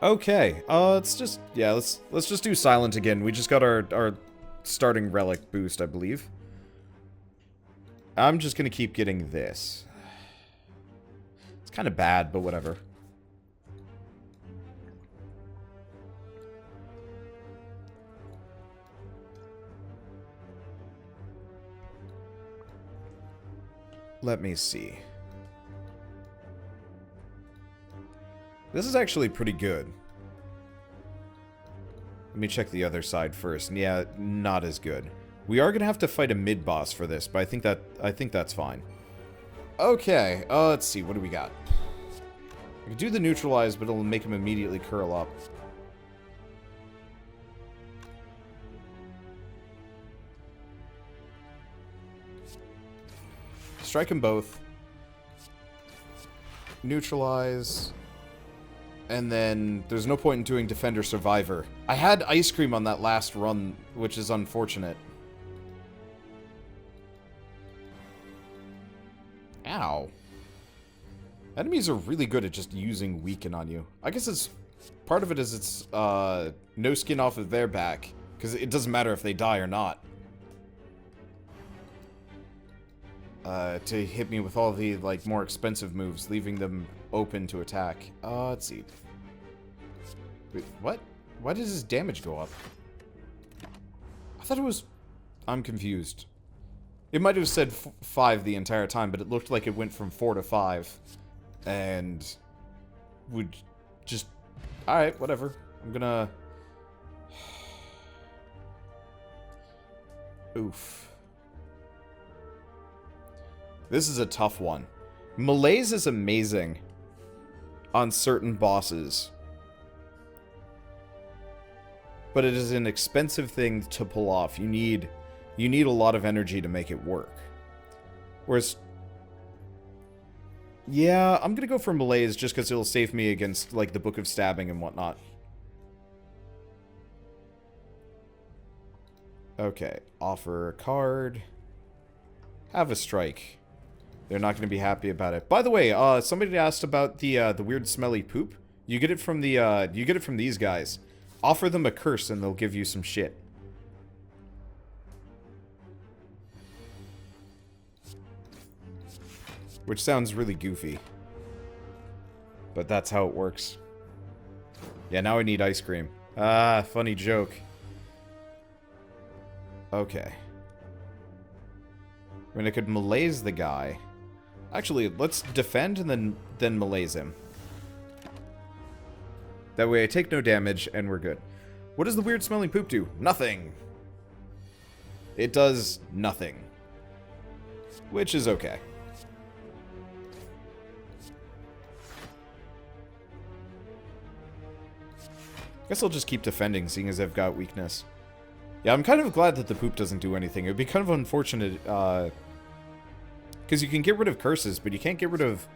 Okay, let's just do silent again. We just got our starting relic boost, I believe. I'm just gonna keep getting this. It's kind of bad, but whatever. Let me see. This is actually pretty good. Let me check the other side first. Yeah, not as good. We are gonna have to fight a mid-boss for this, but I think that's fine. Okay, let's see, what do we got? I can do the neutralize, but it'll make him immediately curl up. Strike them both. Neutralize. And then there's no point in doing Defender Survivor. I had Ice Cream on that last run, which is unfortunate. Ow. Enemies are really good at just using weaken on you. I guess it's... part of it is it's, no skin off of their back. Because it doesn't matter if they die or not. To hit me with all the, like, more expensive moves, leaving them open to attack. Let's see. Wait, what? Why does his damage go up? I thought it was... I'm confused. It might have said 5 the entire time, but it looked like it went from 4 to 5. And... would just... Alright, whatever. I'm gonna... Oof. This is a tough one. Malaise is amazing on certain bosses. But it is an expensive thing to pull off. You need a lot of energy to make it work. Whereas... yeah, I'm gonna go for Malaise just because it'll save me against, like, the Book of Stabbing and whatnot. Okay, offer a card. Have a strike. They're not going to be happy about it. By the way, somebody asked about the weird smelly poop. You get it from the you get it from these guys. Offer them a curse and they'll give you some shit. Which sounds really goofy. But that's how it works. Yeah, now I need ice cream. Ah, funny joke. Okay. I mean, I could malaise the guy. Actually, let's defend and then malaise him. That way I take no damage and we're good. What does the weird smelling poop do? Nothing. It does nothing. Which is okay. Guess I'll just keep defending, seeing as I've got weakness. Yeah, I'm kind of glad that the poop doesn't do anything. It would be kind of unfortunate, because you can get rid of curses, but you can't get rid of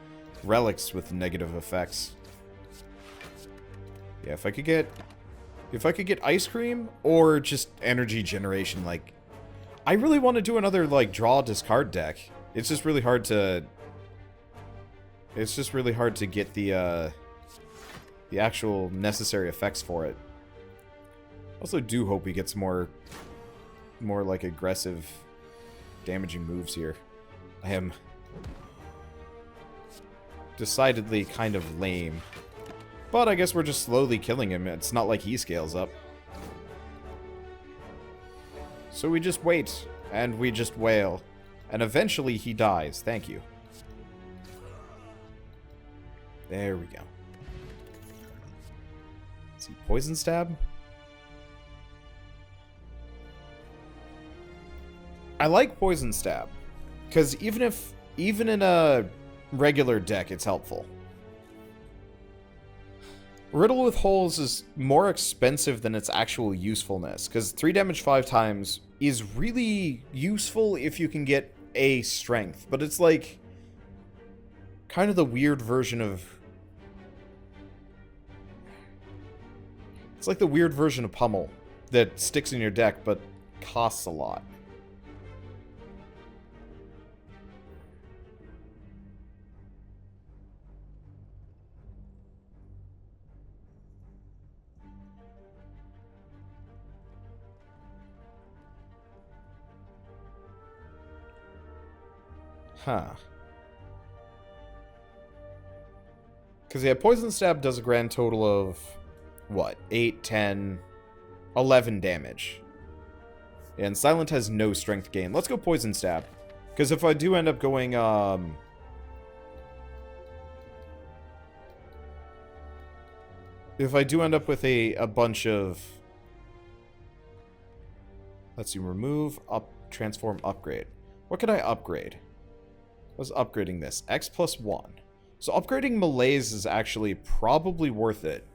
relics with negative effects. Yeah, if I could get ice cream or just energy generation, like, I really want to do another, like, draw discard deck. It's just really hard to get the actual necessary effects for it. Also do hope he gets more like aggressive damaging moves here. I am decidedly kind of lame. But I guess we're just slowly killing him. It's not like he scales up. So we just wait, and we just wail. And eventually he dies. Thank you. There we go. Let's see, poison stab? I like poison stab. Because even in a regular deck, it's helpful. Riddle with Holes is more expensive than its actual usefulness, because 3 damage 5 times is really useful if you can get a strength, but it's like kind of the weird version of... it's like the weird version of Pummel that sticks in your deck, but costs a lot. Huh. Because, yeah, Poison Stab does a grand total of, what, 8, 10, 11 damage. And Silent has no strength gain. Let's go Poison Stab. Because if I do end up going, if I do end up with a bunch of... Let's see, remove, transform, upgrade. What could I upgrade? I was upgrading this. X plus 1. So upgrading Malaise is actually probably worth it.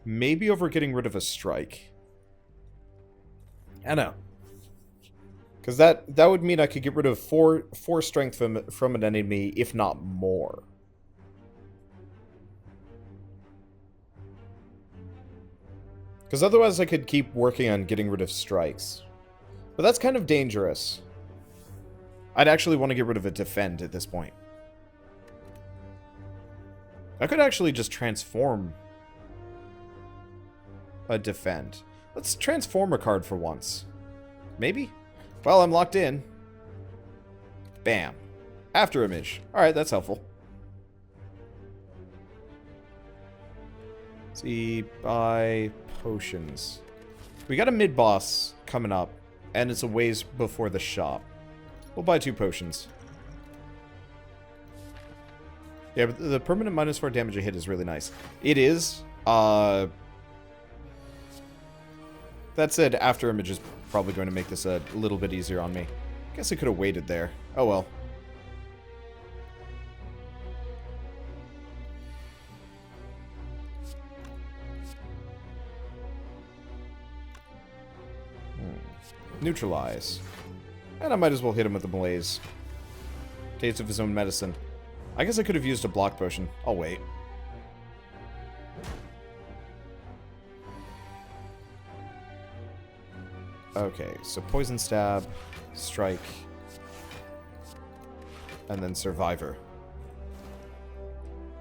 Maybe over getting rid of a strike. I know. Because that would mean I could get rid of 4 strength from an enemy, if not more. Because otherwise I could keep working on getting rid of strikes. But that's kind of dangerous. I'd actually want to get rid of a defend at this point. I could actually just transform a defend. Let's transform a card for once. Maybe? Well, I'm locked in. Bam. After image. Alright, that's helpful. Let's see, buy potions. We got a mid-boss coming up, and it's a ways before the shop. We'll buy 2 potions. Yeah, but the permanent -4 damage a hit is really nice. It is. That said, After Image is probably going to make this a little bit easier on me. Guess I could have waited there. Oh well. Neutralize. And I might as well hit him with the Malaise. Taste of his own medicine. I guess I could have used a block potion. I'll wait. Okay, so Poison Stab, Strike, and then Survivor.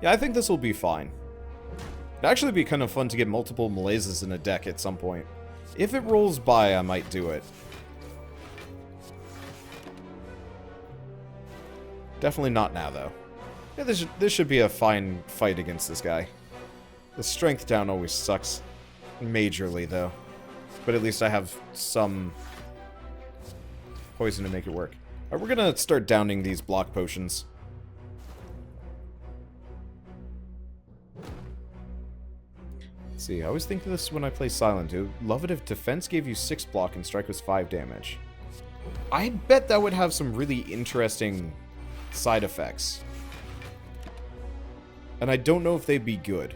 Yeah, I think this will be fine. It'd actually be kind of fun to get multiple Malaises in a deck at some point. If it rolls by, I might do it. Definitely not now, though. Yeah, this should be a fine fight against this guy. The strength down always sucks majorly, though. But at least I have some poison to make it work. Alright, we're gonna start downing these block potions. Let's see, I always think of this when I play Silent. I'd love it if defense gave you 6 block and strike was 5 damage. I bet that would have some really interesting side effects. And I don't know if they'd be good.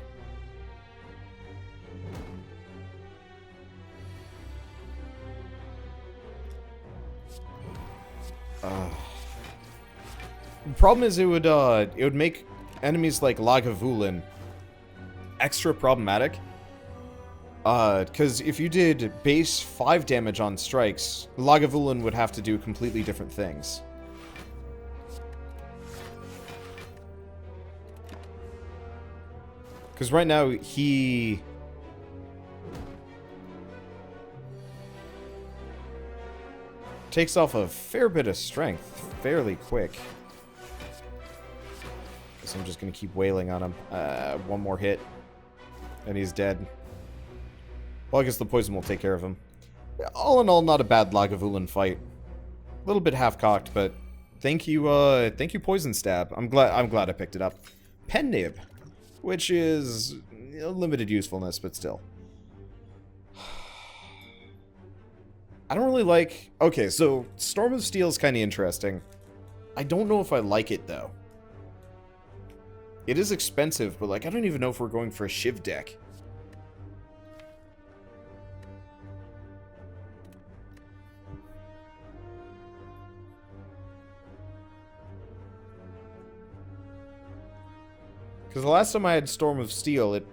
The problem is it would make enemies like Lagavulin extra problematic. Because if you did base 5 damage on strikes, Lagavulin would have to do completely different things. Because right now, he takes off a fair bit of strength fairly quick. Guess I'm just going to keep wailing on him. One more hit, and he's dead. Well, I guess the poison will take care of him. All in all, not a bad Lagavulin fight. A little bit half-cocked, but thank you, Poison Stab. I'm glad I picked it up. Pen Nib, which is limited usefulness, but still. I don't really like... Okay, so Storm of Steel is kind of interesting. I don't know if I like it, though. It is expensive, but, like, I don't even know if we're going for a Shiv deck. Because the last time I had Storm of Steel, it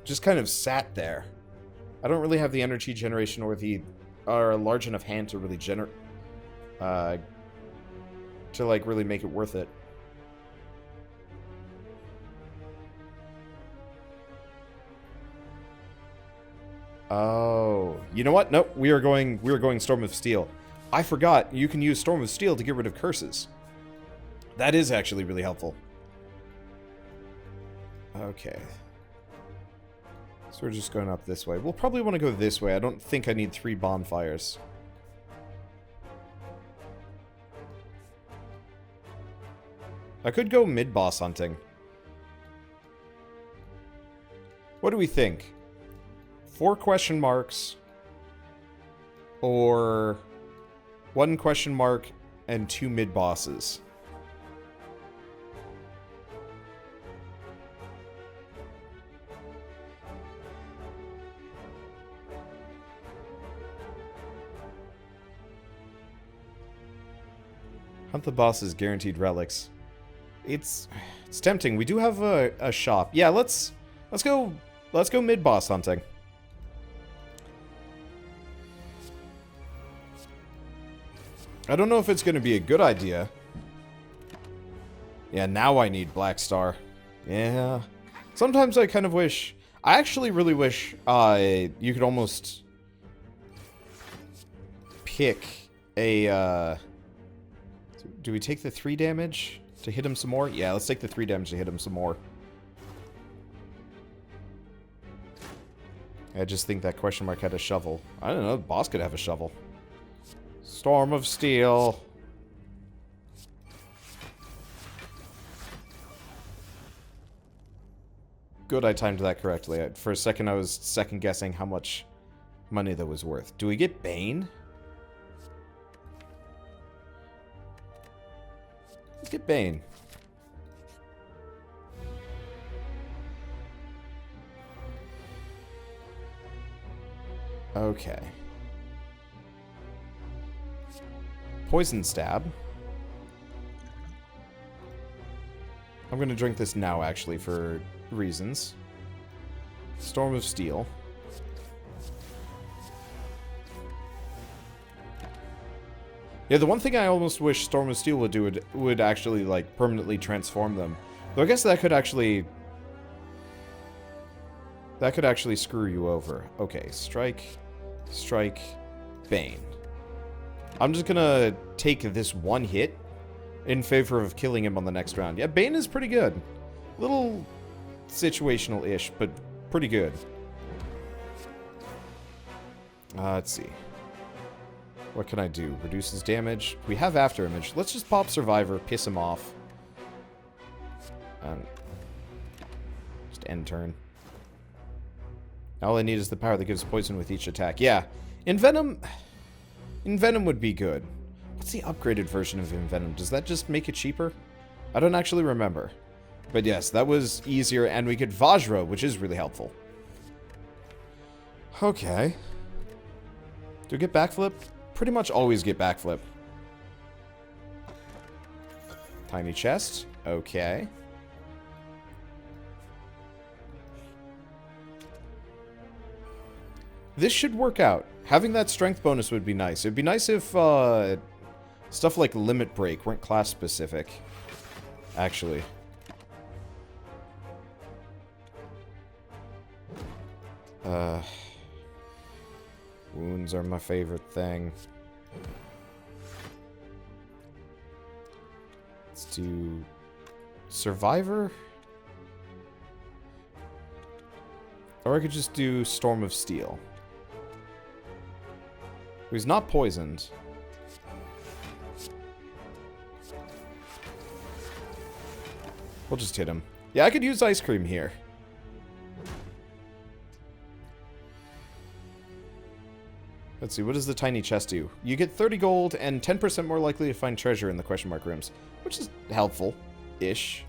just kind of sat there. I don't really have the energy generation or a large enough hand to really really make it worth it. Oh, you know what? Nope, we are going Storm of Steel. I forgot you can use Storm of Steel to get rid of curses. That is actually really helpful. Okay. So we're just going up this way. We'll probably want to go this way. I don't think I need 3 bonfires. I could go mid-boss hunting. What do we think? 4 question marks or 1 question mark and 2 mid-bosses? Hunt the bosses, guaranteed relics. It's tempting. We do have a shop. Yeah, let's go mid-boss hunting. I don't know if it's going to be a good idea. Yeah, now I need Black Star. Yeah. Sometimes I kind of wish... I actually really wish you could almost pick a... Do we take the 3 damage to hit him some more? Yeah, let's take the 3 damage to hit him some more. I just think that question mark had a shovel. I don't know, the boss could have a shovel. Storm of Steel. Good, I timed that correctly. For a second, I was second-guessing how much money that was worth. Do we get Bane? Let's get Bane. Okay. Poison Stab. I'm gonna drink this now, actually, for reasons. Storm of Steel. Yeah, the one thing I almost wish Storm of Steel would do would actually, like, permanently transform them. Though I guess that could actually... that could actually screw you over. Okay, Strike, Strike, Bane. I'm just gonna take this one hit in favor of killing him on the next round. Yeah, Bane is pretty good. Little situational-ish, but pretty good. Let's see. What can I do? Reduces damage. We have After Image. Let's just pop Survivor, piss him off. Just end turn. All I need is the power that gives poison with each attack. Yeah, Envenom would be good. What's the upgraded version of Envenom? Does that just make it cheaper? I don't actually remember. But yes, that was easier, and we could Vajra, which is really helpful. Okay. Do we get backflip? Pretty much always get backflip. Tiny chest. Okay. This should work out. Having that strength bonus would be nice. It'd be nice if stuff like Limit Break weren't class specific. Actually. Wounds are my favorite thing. Let's do Survivor. Or I could just do Storm of Steel. He's not poisoned. We'll just hit him. Yeah, I could use Ice Cream here. Let's see, what does the tiny chest do? You get 30 gold and 10% more likely to find treasure in the question mark rooms, which is helpful-ish.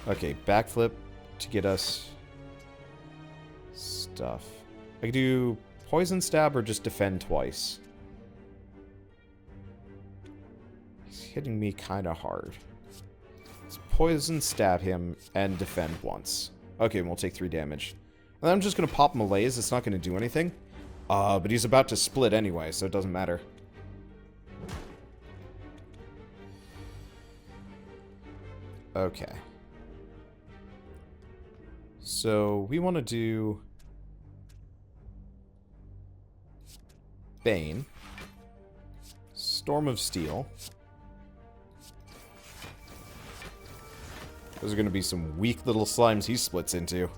Okay, backflip to get us stuff. I could do Poison Stab or just defend twice. He's hitting me kind of hard. Let's Poison Stab him and defend once. Okay, we'll take 3 damage. And I'm just going to pop Malaise. It's not going to do anything. But he's about to split anyway, so it doesn't matter. Okay. So, we want to do Bane. Storm of Steel. Those are going to be some weak little slimes he splits into.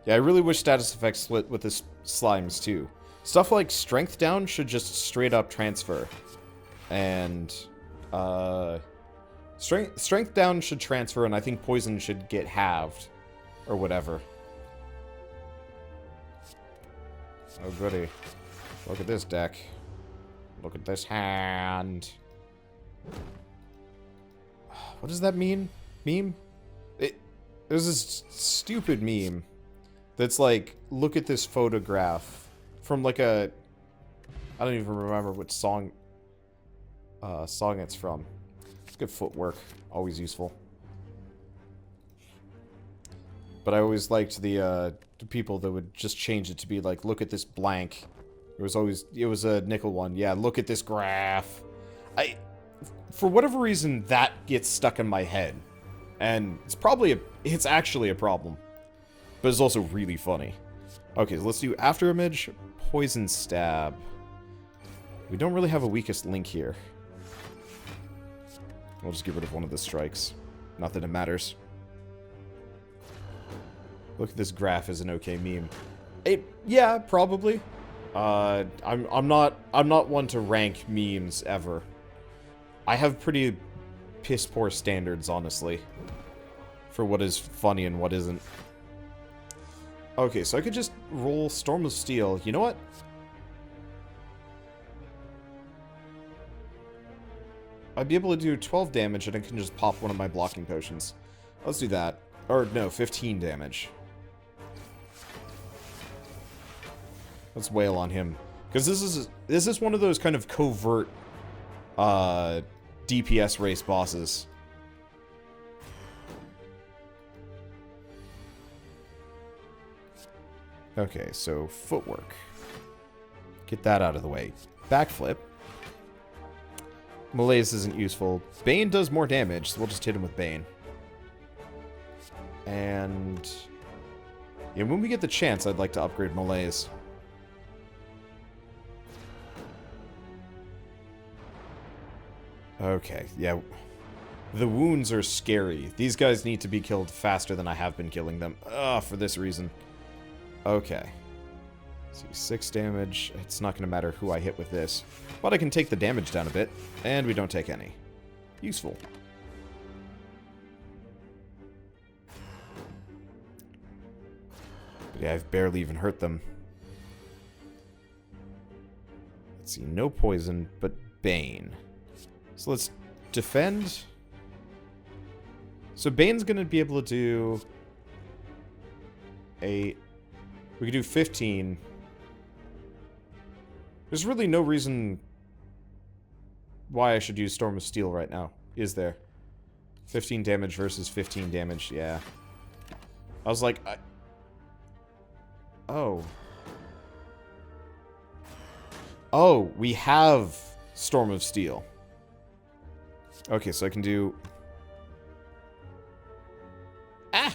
Yeah, I really wish status effects split with his slimes, too. Stuff like strength down should just straight up transfer. And, strength down should transfer, and I think poison should get halved. Or whatever. Oh, goody. Look at this deck. Look at this hand. What does that mean? Meme? There's this stupid meme that's like, look at this photograph from like a... I don't even remember what song it's from. It's good footwork. Always useful. But I always liked the people that would just change it to be like, look at this blank. It was a nickel one. Yeah, look at this graph. For whatever reason, that gets stuck in my head. And it's actually a problem. But it's also really funny. Okay, so let's do after image, poison stab. We don't really have a weakest link here. We'll just get rid of one of the strikes. Not that it matters. Look at this graph as an okay meme. Yeah, probably. I'm not one to rank memes ever. I have pretty piss poor standards, honestly, for what is funny and what isn't. Okay, so I could just roll Storm of Steel. You know what? I'd be able to do 12 damage and I can just pop one of my blocking potions. Let's do that. Or no, 15 damage. Let's wail on him. Because this is one of those kind of covert DPS race bosses. Okay, so footwork. Get that out of the way. Backflip. Malaise isn't useful. Bane does more damage, so we'll just hit him with Bane. And yeah, when we get the chance, I'd like to upgrade Malaise. Okay, yeah. The wounds are scary. These guys need to be killed faster than I have been killing them. For this reason. Okay. See, 6 damage. It's not going to matter who I hit with this. But I can take the damage down a bit. And we don't take any. Useful. But yeah, I've barely even hurt them. Let's see, no poison, but Bane. So let's defend. So Bane's going to be able to do a... We could do 15. There's really no reason why I should use Storm of Steel right now, is there? 15 damage versus 15 damage, yeah. I was like, Oh. Oh, we have Storm of Steel. Okay, so I can do... Ah!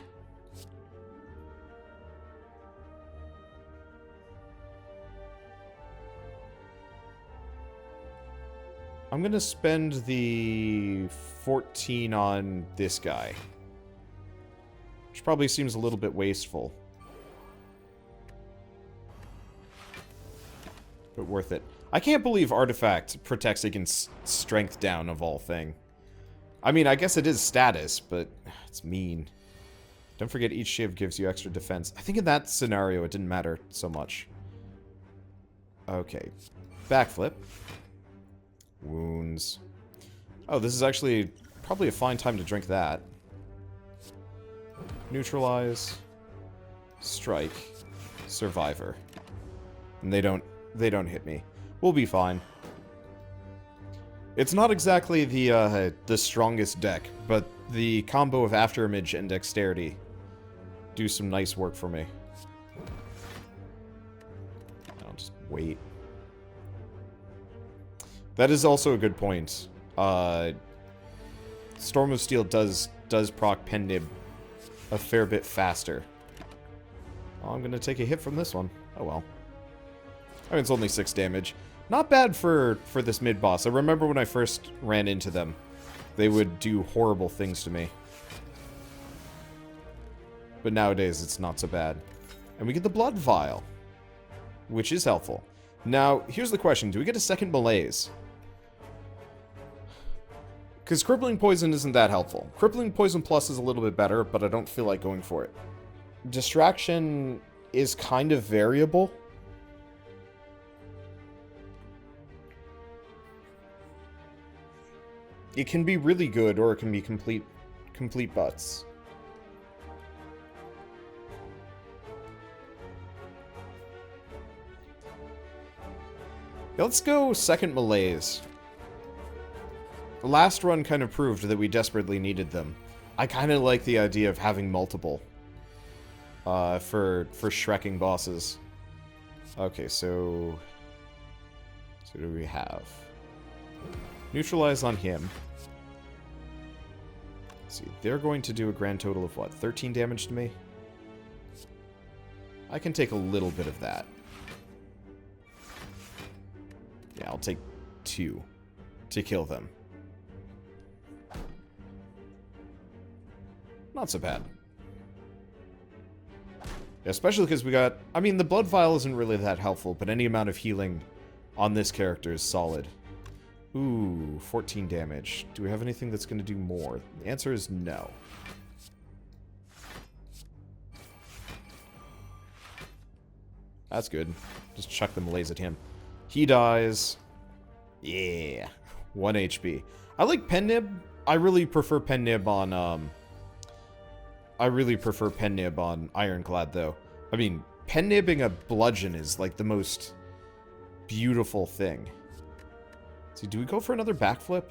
I'm gonna spend the 14 on this guy. Which probably seems a little bit wasteful. But worth it. I can't believe Artifact protects against strength down of all thing. I mean, I guess it is status, but it's mean. Don't forget each shiv gives you extra defense. I think in that scenario it didn't matter so much. Okay. Backflip. Wounds. Oh, this is actually probably a fine time to drink that. Neutralize. Strike. Survivor. And they don't hit me. We'll be fine. It's not exactly the strongest deck, but the combo of Afterimage and Dexterity do some nice work for me. I'll just wait. That is also a good point. Storm of Steel does proc Pendib a fair bit faster. Oh, I'm gonna take a hit from this one. Oh well. I mean, it's only 6 damage. Not bad for this mid-boss. I remember when I first ran into them. They would do horrible things to me. But nowadays, it's not so bad. And we get the blood vial, which is helpful. Now, here's the question. Do we get a second malaise? Because crippling poison isn't that helpful. Crippling poison plus is a little bit better, but I don't feel like going for it. Distraction is kind of variable. It can be really good, or it can be complete butts. Yeah, let's go second malaise. The last run kind of proved that we desperately needed them. I kind of like the idea of having multiple for Shrekking bosses. Okay, so what do we have? Neutralize on him. Let's see, they're going to do a grand total of what? 13 damage to me? I can take a little bit of that. Yeah, I'll take 2 to kill them. Not so bad. Especially because we got... I mean, the blood vial isn't really that helpful, but any amount of healing on this character is solid. Ooh, 14 damage. Do we have anything that's going to do more? The answer is no. That's good. Just chuck the malaise at him. He dies. Yeah. 1 HP. I like Pen Nib. I really prefer Pen Nib on, Ironclad, though. I mean, Pen Nibbing a bludgeon is, like, the most beautiful thing. See, do we go for another backflip?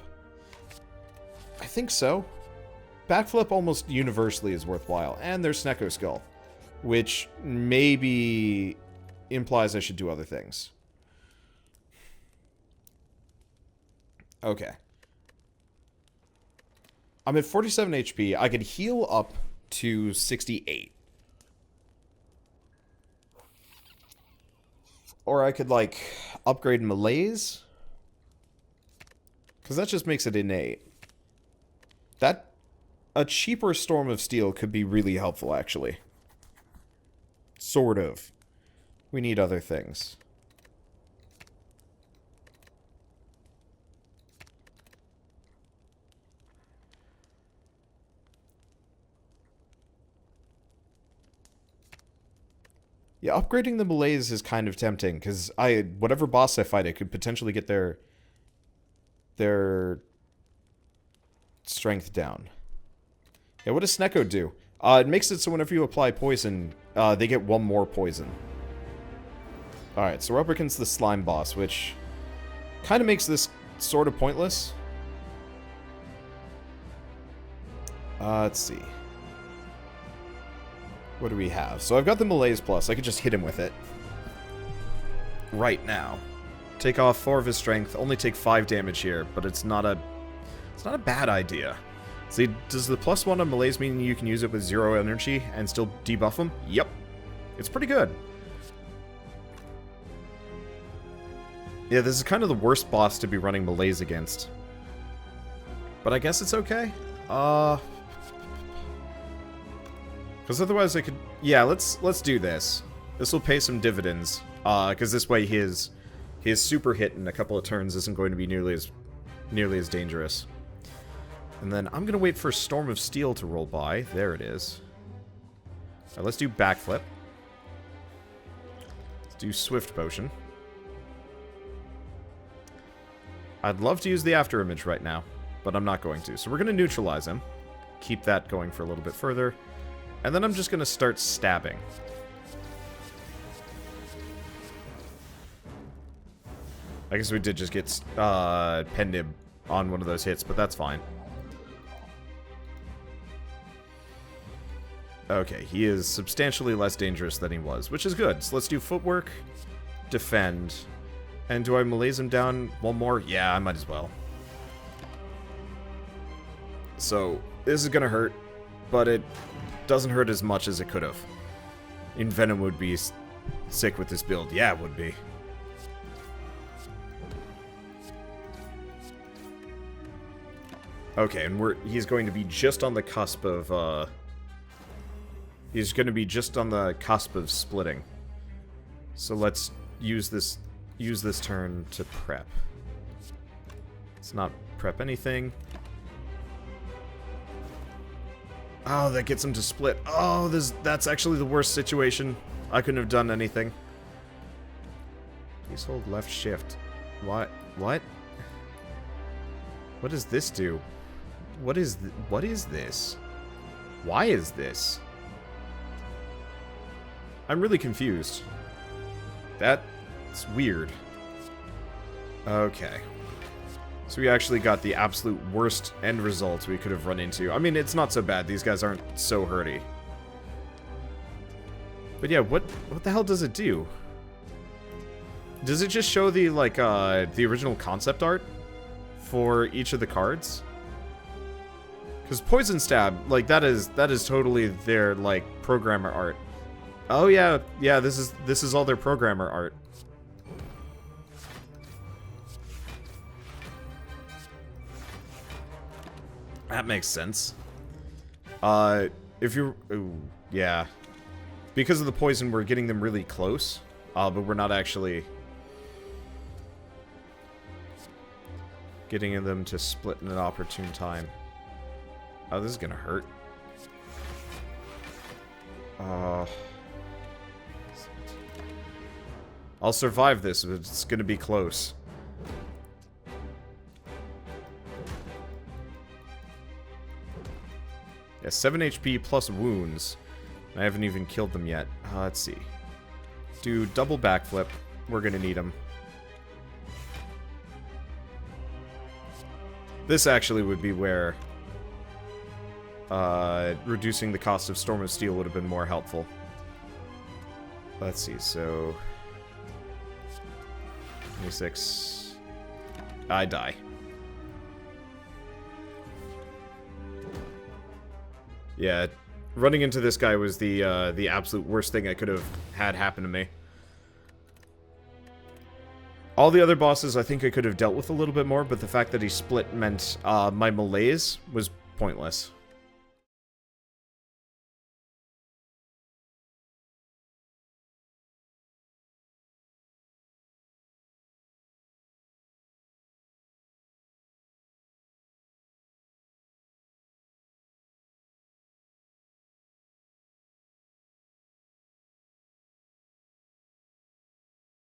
I think so. Backflip almost universally is worthwhile. And there's Snecko Skull, which maybe implies I should do other things. Okay. I'm at 47 HP. I could heal up to 68. Or I could, like, upgrade Malaise. Because that just makes it innate. A cheaper Storm of Steel could be really helpful, actually. Sort of. We need other things. Yeah, upgrading the Malaise is kind of tempting, because whatever boss I fight, I could potentially get their strength down. Yeah, what does Snecko do? It makes it so whenever you apply poison, they get 1 more poison. Alright, so we're up against the slime boss, which kind of makes this sort of pointless. Let's see. What do we have? So I've got the Malaise Plus. I could just hit him with it. Right now. Take off 4 of his strength. Only take 5 damage here, but it's not a bad idea. See, does the +1 on Malaise mean you can use it with 0 energy and still debuff him? Yep. It's pretty good. Yeah, this is kind of the worst boss to be running Malaise against. But I guess it's okay. Because otherwise I could... Yeah, let's do this. This will pay some dividends. Because this way his super hit in a couple of turns isn't going to be nearly as dangerous. And then I'm going to wait for Storm of Steel to roll by. There it is. Alright, let's do Backflip. Let's do Swift Potion. I'd love to use the After Image right now, but I'm not going to. So we're going to neutralize him. Keep that going for a little bit further. And then I'm just going to start stabbing. I guess we did just get Pen Nib on one of those hits, but that's fine. Okay, he is substantially less dangerous than he was, which is good. So let's do Footwork, Defend, and do I Malaise him down 1 more? Yeah, I might as well. So, this is gonna hurt, but it doesn't hurt as much as it could have. Venom would be sick with this build. Yeah, it would be. Okay, and he's going to be just on the cusp of He's going to be just on the cusp of splitting. So let's use this turn to prep. Let's not prep anything. Oh, that gets him to split. Oh, that's actually the worst situation. I couldn't have done anything. Please hold left shift. What? What? What does this do? What is this? Why is this? I'm really confused. That's weird. Okay. So we actually got the absolute worst end result we could have run into. I mean, it's not so bad. These guys aren't so hurty. But yeah, what the hell does it do? Does it just show the, like, the original concept art for each of the cards? Because Poison Stab, like, that is totally their, like, programmer art. Oh yeah, this is all their programmer art. That makes sense. If you're... Ooh, yeah. Because of the poison, we're getting them really close. But we're not actually... getting them to split in an opportune time. Oh, this is gonna hurt. I'll survive this, but it's gonna be close. Yeah, 7 HP plus wounds. I haven't even killed them yet. Let's see. Do double backflip. We're gonna need them. This actually would be where reducing the cost of Storm of Steel would have been more helpful. Let's see, so... 26... I die. Yeah, running into this guy was the absolute worst thing I could have had happen to me. All the other bosses I think I could have dealt with a little bit more, but the fact that he split meant my malaise was pointless.